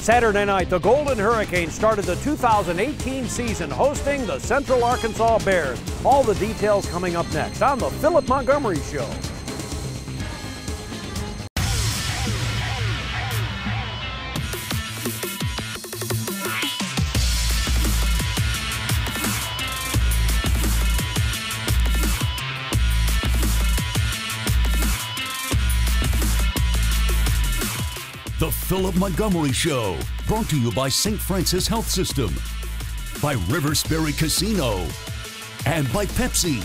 Saturday night, the Golden Hurricanes started the 2018 season hosting the Central Arkansas Bears. All the details coming up next on the Philip Montgomery Show. The Philip Montgomery Show, brought to you by St. Francis Health System, by River Spirit Casino, and by Pepsi.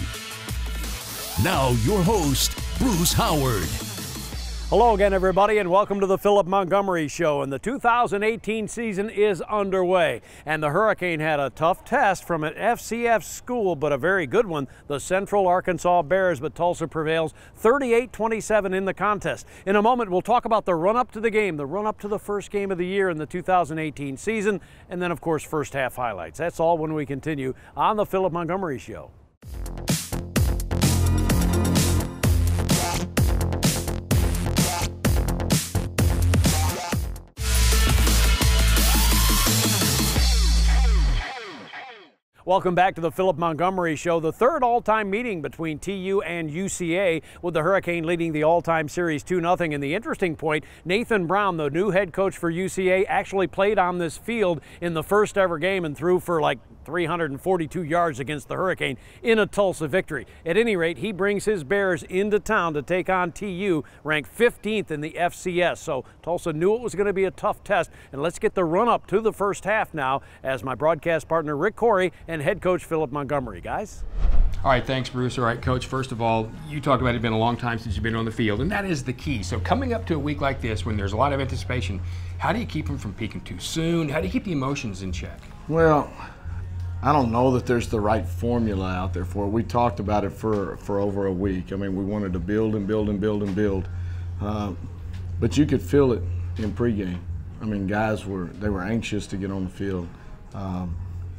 Now your host, Bruce Howard. Hello again, everybody, and welcome to the Philip Montgomery Show. And the 2018 season is underway, and the Hurricane had a tough test from an FCS school, but a very good one, the Central Arkansas Bears. But Tulsa prevails 38-27 in the contest. In a moment, we'll talk about the run-up to the game, the run-up to the first game of the year in the 2018 season, and then, of course, first half highlights. That's all when we continue on the Philip Montgomery Show. Welcome back to the Philip Montgomery Show, the third all-time meeting between TU and UCA, with the Hurricane leading the all-time series 2-0. And the interesting point, Nathan Brown, the new head coach for UCA, actually played on this field in the first ever game and threw for like 342 yards against the Hurricane in a Tulsa victory. At any rate, he brings his Bears into town to take on TU, ranked 15th in the FCS. So Tulsa knew it was going to be a tough test. And let's get the run-up to the first half now as my broadcast partner Rick Corey and head coach Philip Montgomery. Guys? All right, thanks, Bruce. All right, Coach, first of all, you talked about it been a long time since you've been on the field, and that is the key. So coming up to a week like this when there's a lot of anticipation, how do you keep them from peaking too soon? How do you keep the emotions in check? Well, I don't know that there's the right formula out there for it. We talked about it for over a week. I mean, we wanted to build and build and build and build. But you could feel it in pregame. I mean, guys were anxious to get on the field.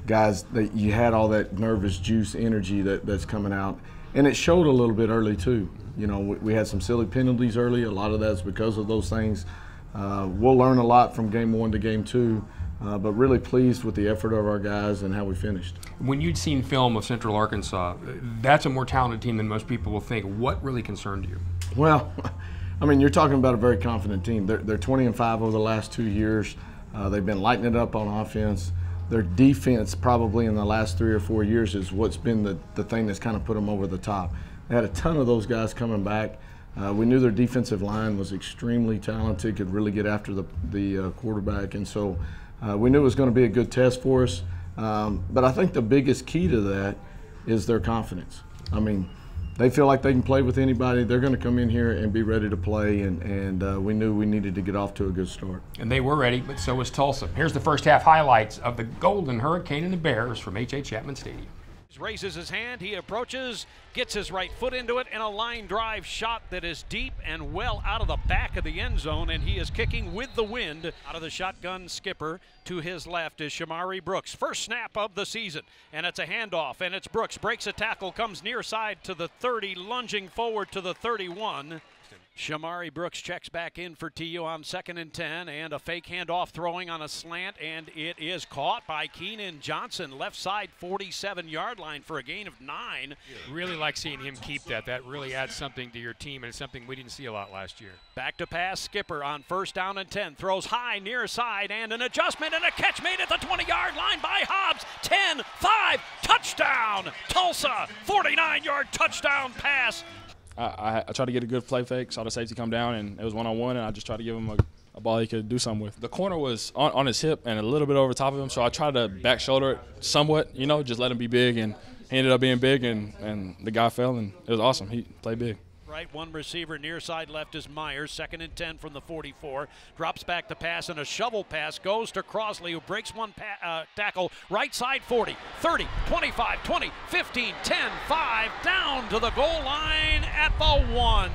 Guys, you had all that nervous juice energy that's coming out. And it showed a little bit early, too. You know, we had some silly penalties early. A lot of that's because of those things. We'll learn a lot from game 1 to game 2. But really pleased with the effort of our guys and how we finished. When you'd seen film of Central Arkansas, that's a more talented team than most people will think. What really concerned you? Well, I mean, you're talking about a very confident team. They're 20-5 over the last 2 years. They've been lighting it up on offense. Their defense probably in the last 3 or 4 years is what's been the thing that's kind of put them over the top. They had a ton of those guys coming back. We knew their defensive line was extremely talented, could really get after the quarterback, and so we knew it was going to be a good test for us. But I think the biggest key to that is their confidence. I mean, they feel like they can play with anybody. They're going to come in here and be ready to play, and we knew we needed to get off to a good start. And they were ready, but so was Tulsa. Here's the first half highlights of the Golden Hurricane and the Bears from H.A. Chapman Stadium. Raises his hand, he approaches, gets his right foot into it, and a line drive shot that is deep and well out of the back of the end zone, and he is kicking with the wind. Out of the shotgun, skipper to his left is Shamari Brooks. First snap of the season, and it's a handoff, and it's Brooks. Breaks a tackle, comes near side to the 30, lunging forward to the 31. Shamari Brooks checks back in for TU on 2nd and 10, and a fake handoff throwing on a slant, and it is caught by Keenan Johnson, left side 47-yard line for a gain of 9. Really like seeing him keep that. That really adds something to your team, and it's something we didn't see a lot last year. Back to pass, Skipper on 1st down and 10, throws high near side, and an adjustment and a catch made at the 20-yard line by Hobbs. 10-5, touchdown, Tulsa, 49-yard touchdown pass. I tried to get a good play fake, saw the safety come down, and it was one-on-one, and I just tried to give him a ball he could do something with. The corner was on his hip and a little bit over top of him, so I tried to back shoulder it somewhat, you know, just let him be big, and he ended up being big, and the guy fell, and it was awesome. He played big. Right, one receiver near side left is Myers, 2nd and 10 from the 44. Drops back to pass, and a shovel pass goes to Crosley, who breaks one tackle. Right side 40, 30, 25, 20, 15, 10, 5, down to the goal line at the 1.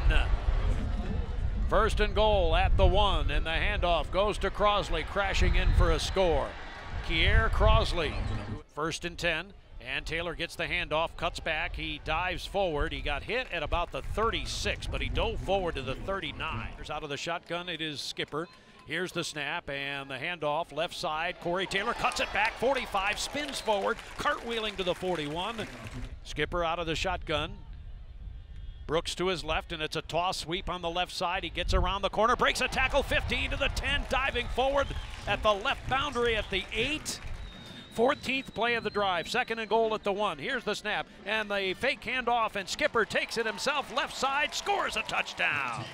1st and goal at the 1, and the handoff goes to Crosley, crashing in for a score. Kier Crosley, 1st and 10. And Taylor gets the handoff, cuts back, he dives forward. He got hit at about the 36, but he dove forward to the 39. Out of the shotgun, it is Skipper. Here's the snap and the handoff, left side. Corey Taylor cuts it back, 45, spins forward, cartwheeling to the 41. Skipper out of the shotgun. Brooks to his left, and it's a toss sweep on the left side. He gets around the corner, breaks a tackle, 15 to the 10, diving forward at the left boundary at the 8. 14th play of the drive, 2nd and goal at the 1. Here's the snap and the fake handoff, and Skipper takes it himself, left side, scores a touchdown.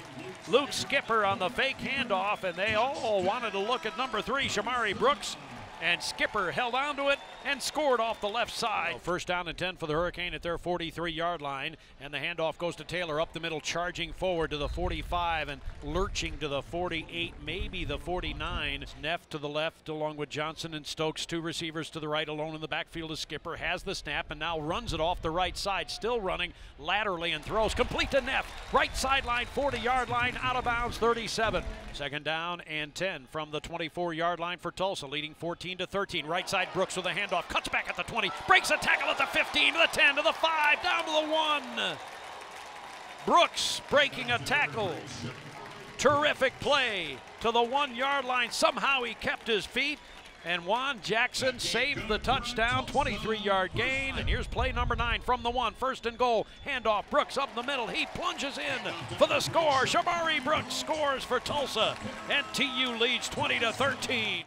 Luke Skipper on the fake handoff, and they all wanted to look at number 3, Shamari Brooks, and Skipper held on to it and scored off the left side. First down and 10 for the Hurricane at their 43-yard line, and the handoff goes to Taylor up the middle, charging forward to the 45 and lurching to the 48, maybe the 49. Neff to the left along with Johnson and Stokes, 2 receivers to the right. Alone in the backfield is Skipper, has the snap and now runs it off the right side, still running laterally and throws complete to Neff, right sideline, 40-yard line, out of bounds, 37. Second down and 10 from the 24-yard line for Tulsa, leading 14-13. Right side, Brooks with a handoff, cuts back at the 20, breaks a tackle at the 15, to the 10, to the 5, down to the 1. Brooks breaking a tackle. Terrific play to the 1-yard line. Somehow he kept his feet, and Juan Jackson saved the touchdown, 23-yard gain. And here's play number 9 from the 1, 1st and goal. Handoff, Brooks up the middle. He plunges in for the score. Shamari Brooks scores for Tulsa, and TU leads 20-13.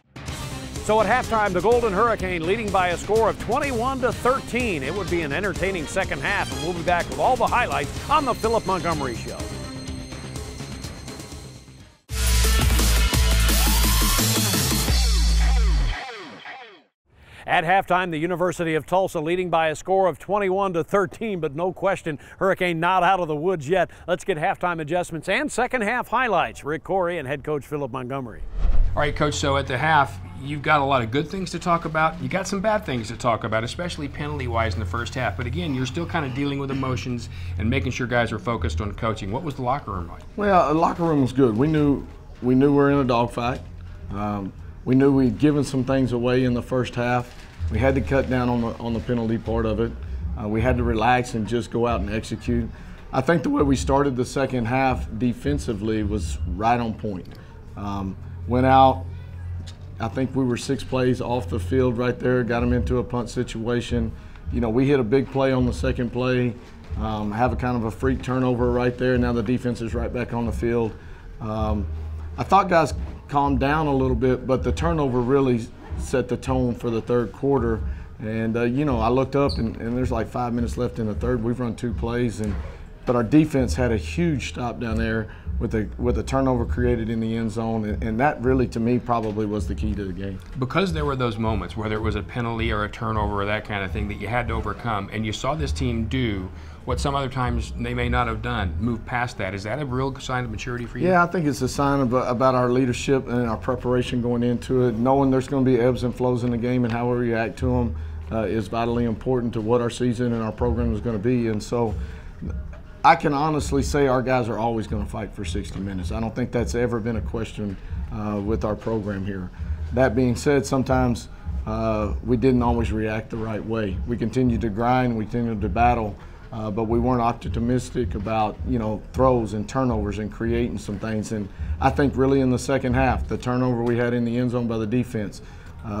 So at halftime, the Golden Hurricane leading by a score of 21-13. It would be an entertaining second half, and we'll be back with all the highlights on the Philip Montgomery Show. At halftime, the University of Tulsa leading by a score of 21-13, but no question, Hurricane not out of the woods yet. Let's get halftime adjustments and second half highlights. Rick Corey and head coach Philip Montgomery. All right, Coach, so at the half, you've got a lot of good things to talk about. You got some bad things to talk about, especially penalty-wise in the first half. But again, you're still kind of dealing with emotions and making sure guys are focused on coaching. What was the locker room like? Well, the locker room was good. We knew we were in a dogfight. We knew we'd given some things away in the first half. We had to cut down on the penalty part of it. We had to relax and just go out and execute. I think the way we started the second half defensively was right on point. Went out, I think we were 6 plays off the field right there, got them into a punt situation. You know, we hit a big play on the second play, have a kind of a freak turnover right there. Now the defense is right back on the field. I thought guys calmed down a little bit, but the turnover really set the tone for the third quarter. And, you know, I looked up and there's like 5 minutes left in the third. We've run 2 plays, but our defense had a huge stop down there with a turnover created in the end zone, and that really, to me, probably was the key to the game. Because there were those moments, whether it was a penalty or a turnover or that kind of thing, that you had to overcome, and you saw this team do what some other times they may not have done, move past that. Is that a real sign of maturity for you? Yeah, I think it's a sign about our leadership and our preparation going into it. Knowing there's going to be ebbs and flows in the game and how we react to them is vitally important to what our season and our program is going to be. And so I can honestly say our guys are always going to fight for 60 minutes. I don't think that's ever been a question with our program here. That being said, sometimes we didn't always react the right way. We continued to grind, we continued to battle, but we weren't optimistic about, you know, throws and turnovers and creating some things. And I think really in the second half, the turnover we had in the end zone by the defense,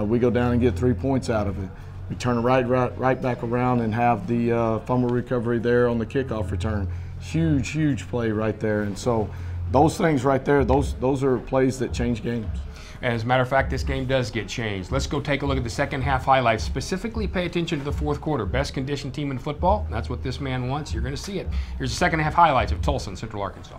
we go down and get 3 points out of it. We turn right back around and have the fumble recovery there on the kickoff return. Huge play right there. And so those things right there, those are plays that change games. As a matter of fact, this game does get changed. Let's go take a look at the second half highlights. Specifically, pay attention to the fourth quarter. Best conditioned team in football. That's what this man wants. You're going to see it. Here's the second half highlights of Tulsa and Central Arkansas.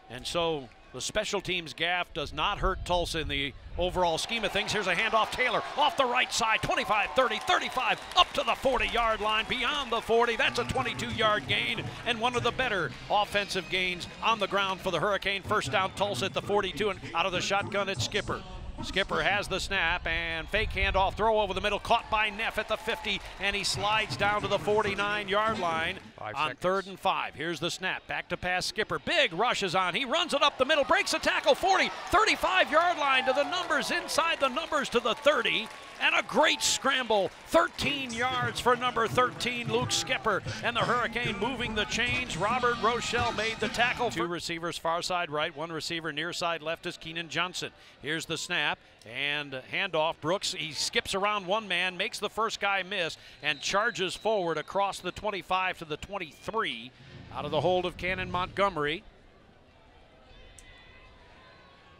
And so the special teams gaffe does not hurt Tulsa in the overall scheme of things. Here's a handoff, Taylor off the right side, 25, 30, 35, up to the 40-yard line, beyond the 40. That's a 22-yard gain and one of the better offensive gains on the ground for the Hurricane. First down, Tulsa at the 42, and out of the shotgun, it's Skipper. Skipper has the snap and fake handoff, throw over the middle, caught by Neff at the 50, and he slides down to the 49-yard line on 3rd and 5. Here's the snap, back to pass Skipper. Big rush is on. He runs it up the middle, breaks a tackle, 40, 35-yard line to the numbers, inside the numbers to the 30, and a great scramble. 13 yards for number 13, Luke Skipper, and the Hurricane moving the chains. Robert Rochelle made the tackle. Two receivers far side right, one receiver near side left is Keenan Johnson. Here's the snap and handoff. Brooks, he skips around one man, makes the first guy miss, and charges forward across the 25 to the 23 out of the hold of Cannon Montgomery.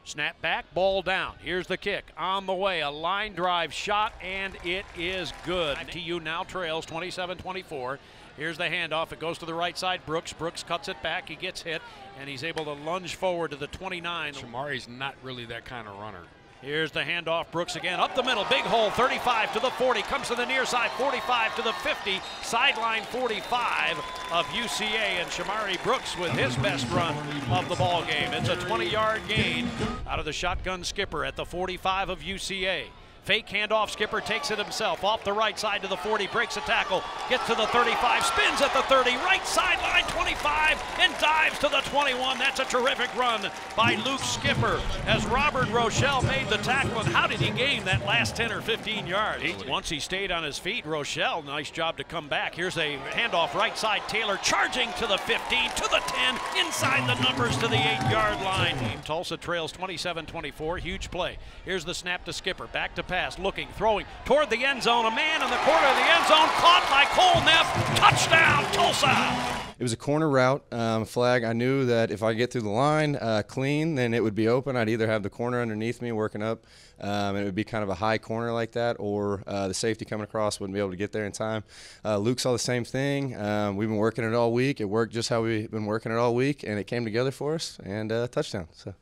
Snap back, ball down. Here's the kick on the way. A line drive shot, and it is good. TU now trails 27-24. Here's the handoff. It goes to the right side. Brooks cuts it back. He gets hit, and he's able to lunge forward to the 29. Shamari's not really that kind of runner. Here's the handoff. Brooks again up the middle. Big hole. 35 to the 40. Comes to the near side. 45 to the 50. Sideline 45 of UCA. And Shamari Brooks with his best run of the ball game. It's a 20-yard gain out of the shotgun Skipper at the 45 of UCA. Fake handoff, Skipper takes it himself off the right side to the 40, breaks a tackle, gets to the 35, spins at the 30, right sideline 25, and dives to the 21. That's a terrific run by Luke Skipper as Robert Rochelle made the tackle. And how did he gain that last 10 or 15 yards? Once he stayed on his feet, Rochelle, nice job to come back. Here's a handoff right side, Taylor charging to the 15, to the 10, inside the numbers to the 8-yard line. Tulsa trails 27-24, huge play. Here's the snap to Skipper, back to pass, looking, throwing toward the end zone. A man in the corner of the end zone, caught by Cole Neff. Touchdown, Tulsa! It was a corner route flag. I knew that if I get through the line clean, then it would be open. I'd either have the corner underneath me working up, and it would be kind of a high corner like that, or the safety coming across wouldn't be able to get there in time. Luke saw the same thing. We've been working it all week. It worked just how we've been working it all week, and it came together for us, and touchdown. So.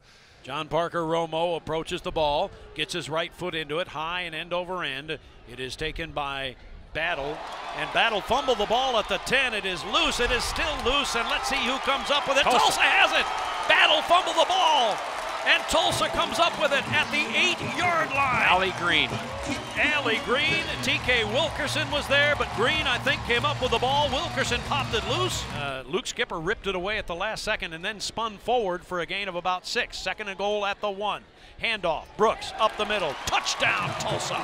John Parker Romo approaches the ball, gets his right foot into it, high and end over end. It is taken by Battle, and Battle fumbled the ball at the 10. It is loose. It is still loose, and let's see who comes up with it. Tulsa has it. Battle fumbled the ball, and Tulsa comes up with it at the 8-yard line. Allie Green. Allie Green. TK Wilkerson was there, but Green, I think, came up with the ball. Wilkerson popped it loose. Luke Skipper ripped it away at the last second and then spun forward for a gain of about 6. Second and goal at the 1. Handoff, Brooks up the middle, touchdown Tulsa.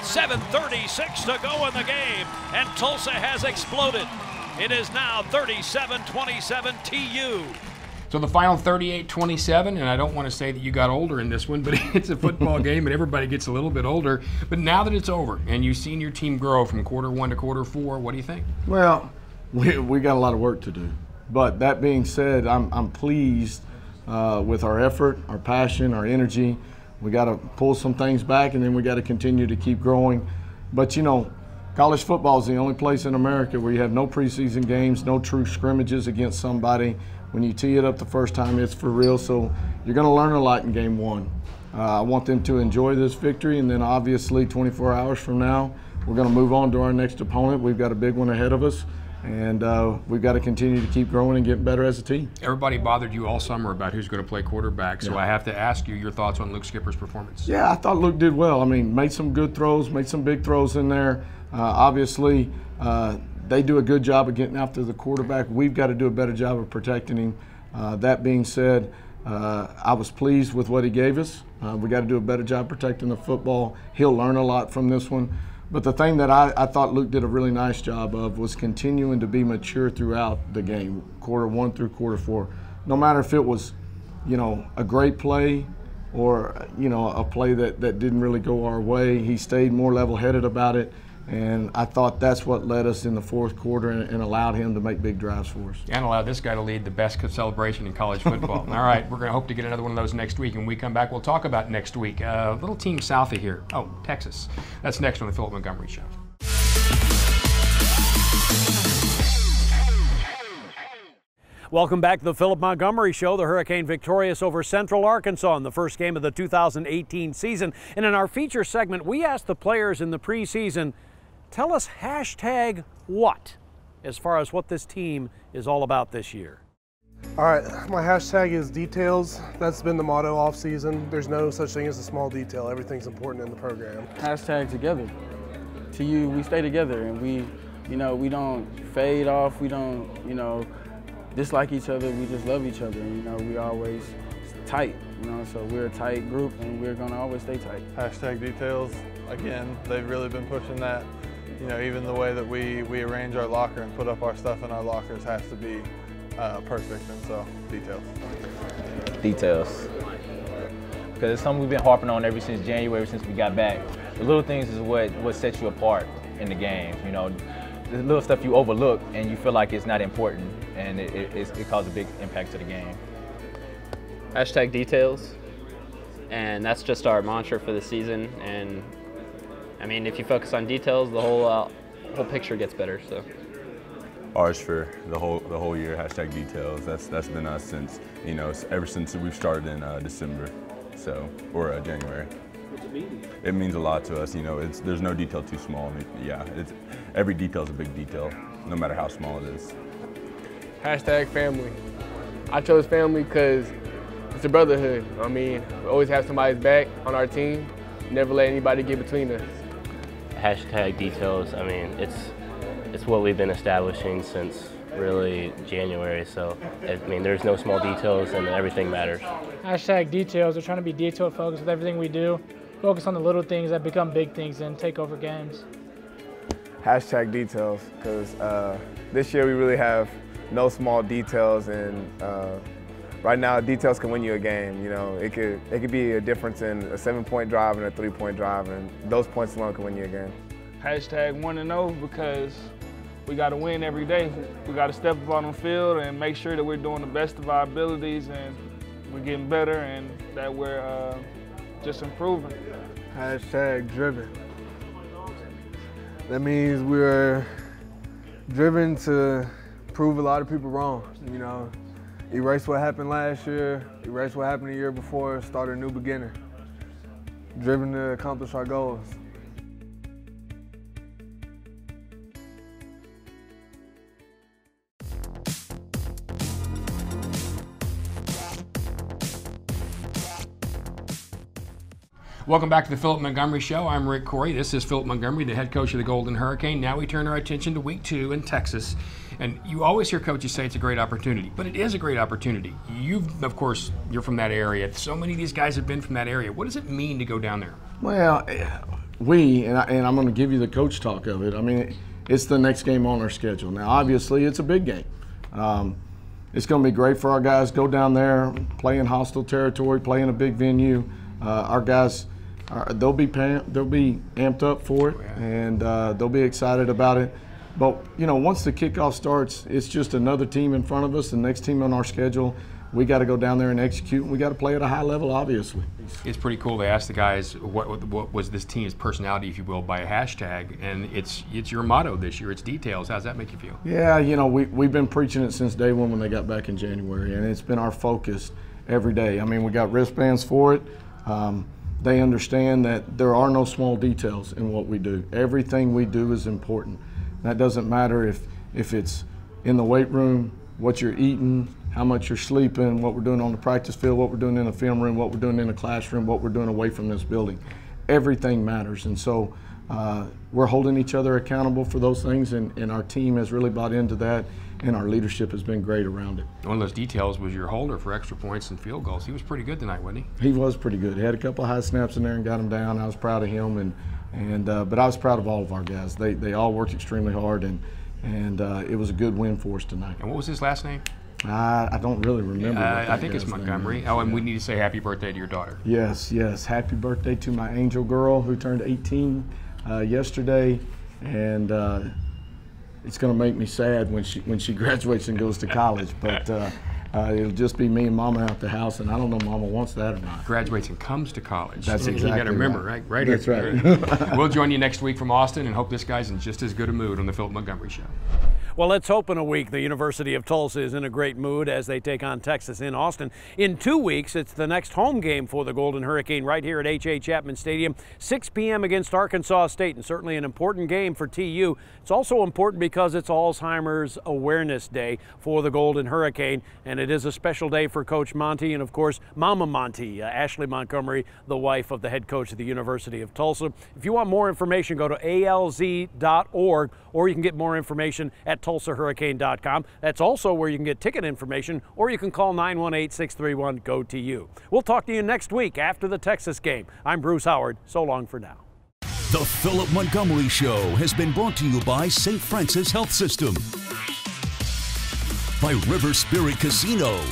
7:36 to go in the game, and Tulsa has exploded. It is now 37-27 TU. So the final 38-27, and I don't want to say that you got older in this one, but it's a football game and everybody gets a little bit older. But now that it's over and you've seen your team grow from quarter 1 to quarter 4, what do you think? Well, we got a lot of work to do. But that being said, I'm pleased with our effort, our passion, our energy. We got to pull some things back, and then we got to continue to keep growing. But you know, college football is the only place in America where you have no preseason games, no true scrimmages against somebody. When you tee it up the first time, it's for real. So you're going to learn a lot in game 1. I want them to enjoy this victory, and then obviously 24 hours from now, we're going to move on to our next opponent. We've got a big one ahead of us. And we've got to continue to keep growing and get better as a team. Everybody bothered you all summer about who's going to play quarterback, so I have to ask you your thoughts on Luke Skipper's performance. Yeah, I thought Luke did well. I mean, made some good throws, made some big throws in there. Obviously, they do a good job of getting after the quarterback. We've got to do a better job of protecting him. That being said, I was pleased with what he gave us. We got to do a better job protecting the football. He'll learn a lot from this one. But the thing that I thought Luke did a really nice job of was continuing to be mature throughout the game, quarter 1 through quarter 4. No matter if it was, you know, a great play or, you know, a play that didn't really go our way, he stayed more level-headed about it. And I thought that's what led us in the fourth quarter and allowed him to make big drives for us. And allowed this guy to lead the best celebration in college football. All right, we're going to hope to get another one of those next week. And when we come back, we'll talk about next week. Little team south of here. Oh, Texas. That's next on the Philip Montgomery Show. Welcome back to the Philip Montgomery Show. The Hurricane victorious over Central Arkansas in the first game of the 2018 season. And in our feature segment, we asked the players in the preseason, tell us hashtag what as far as what this team is all about this year. All right, my hashtag is details. That's been the motto off season. There's no such thing as a small detail. Everything's important in the program. Hashtag together. TU, we stay together, and we don't fade off. We don't, dislike each other. We just love each other. We always tight. So we're a tight group, and we're gonna always stay tight. Hashtag details. Again, they've really been pushing that. You know, even the way that we arrange our locker and put up our stuff in our lockers has to be perfect, and so details. Details. Because it's something we've been harping on ever since January, ever since we got back. The little things is what sets you apart in the game. You know, the little stuff you overlook and you feel like it's not important, and it causes a big impact to the game. Hashtag details, and that's just our mantra for the season. And I mean, if you focus on details, the whole picture gets better. So. Ours for the whole year. Hashtag details. That's been us since, you know, ever since we've started in December, so or January. What's it mean? It means a lot to us. You know, there's no detail too small. Yeah, every detail is a big detail, no matter how small it is. Hashtag family. I chose family because it's a brotherhood. I mean, we always have somebody's back on our team. Never let anybody get between us. Hashtag details. I mean, it's what we've been establishing since really January. So I mean, there's no small details, and everything matters. Hashtag details. We're trying to be detail focused with everything we do. Focus on the little things that become big things and take over games. Hashtag details, because this year we really have no small details, and right now details can win you a game. You know, it could be a difference in a 7-point drive and a 3-point drive, and those points alone can win you a game. Hashtag 1-0, because we got to win every day. We got to step up on the field and make sure that we're doing the best of our abilities, and we're getting better, and that we're just improving. Hashtag driven. That means we're driven to prove a lot of people wrong. You know, erase what happened last year, erase what happened the year before, start a new beginning. Driven to accomplish our goals. Welcome back to the Philip Montgomery Show. I'm Rick Corey. This is Philip Montgomery, the head coach of the Golden Hurricane. Now we turn our attention to week 2 in Texas. And you always hear coaches say it's a great opportunity, but it is a great opportunity. Of course, you're from that area. So many of these guys have been from that area. What does it mean to go down there? Well, and I'm going to give you the coach talk of it. I mean, it's the next game on our schedule. Now, obviously, it's a big game. It's going to be great for our guys. Go down there, play in hostile territory, play in a big venue. Our guys, they'll be amped up for it, and they'll be excited about it. But, you know, once the kickoff starts, it's just another team in front of us, the next team on our schedule. We got to go down there and execute, and we got to play at a high level, obviously. It's pretty cool. They asked the guys what was this team's personality, if you will, by a hashtag, and it's your motto this year. It's details. How's that make you feel? Yeah, you know, we've been preaching it since day one when they got back in January, and it's been our focus every day. I mean, we got wristbands for it. They understand that there are no small details in what we do. Everything we do is important. That doesn't matter if it's in the weight room, what you're eating, how much you're sleeping, what we're doing on the practice field, what we're doing in the film room, what we're doing in the classroom, what we're doing away from this building. Everything matters, and so we're holding each other accountable for those things, and our team has really bought into that, and our leadership has been great around it. One of those details was your holder for extra points and field goals. He was pretty good tonight, wasn't he? He was pretty good. He had a couple of high snaps in there and got them down. I was proud of him, but I was proud of all of our guys. They all worked extremely hard, and it was a good win for us tonight. And what was his last name? I don't really remember. I think it's Montgomery. Oh, and we need to say happy birthday to your daughter. Yes. Happy birthday to my angel girl who turned 18 yesterday, and it's going to make me sad when she graduates and goes to college. But it'll just be me and Mama out the house, and I don't know if Mama wants that or not. Graduates and comes to college. That's exactly you got to remember, right here. That's right. We'll join you next week from Austin, and hope this guy's in just as good a mood on the Philip Montgomery Show. Well, let's hope in a week the University of Tulsa is in a great mood as they take on Texas in Austin. In 2 weeks, it's the next home game for the Golden Hurricane right here at H.A. Chapman Stadium, 6 p.m. against Arkansas State, and certainly an important game for TU. It's also important because it's Alzheimer's Awareness Day for the Golden Hurricane, and it is a special day for Coach Monty and, of course, Mama Monty, Ashley Montgomery, the wife of the head coach of the University of Tulsa. If you want more information, go to alz.org, or you can get more information at TulsaHurricane.com. That's also where you can get ticket information, or you can call 918-631-GO-TU. We'll talk to you next week after the Texas game. I'm Bruce Howard. So long for now. The Philip Montgomery Show has been brought to you by St. Francis Health System, by River Spirit Casino,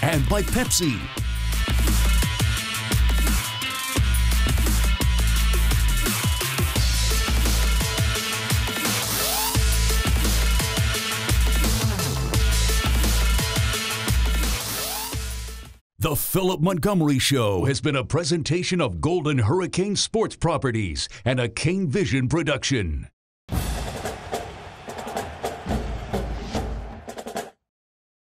and by Pepsi. The Philip Montgomery Show has been a presentation of Golden Hurricane Sports Properties and a Kane Vision production.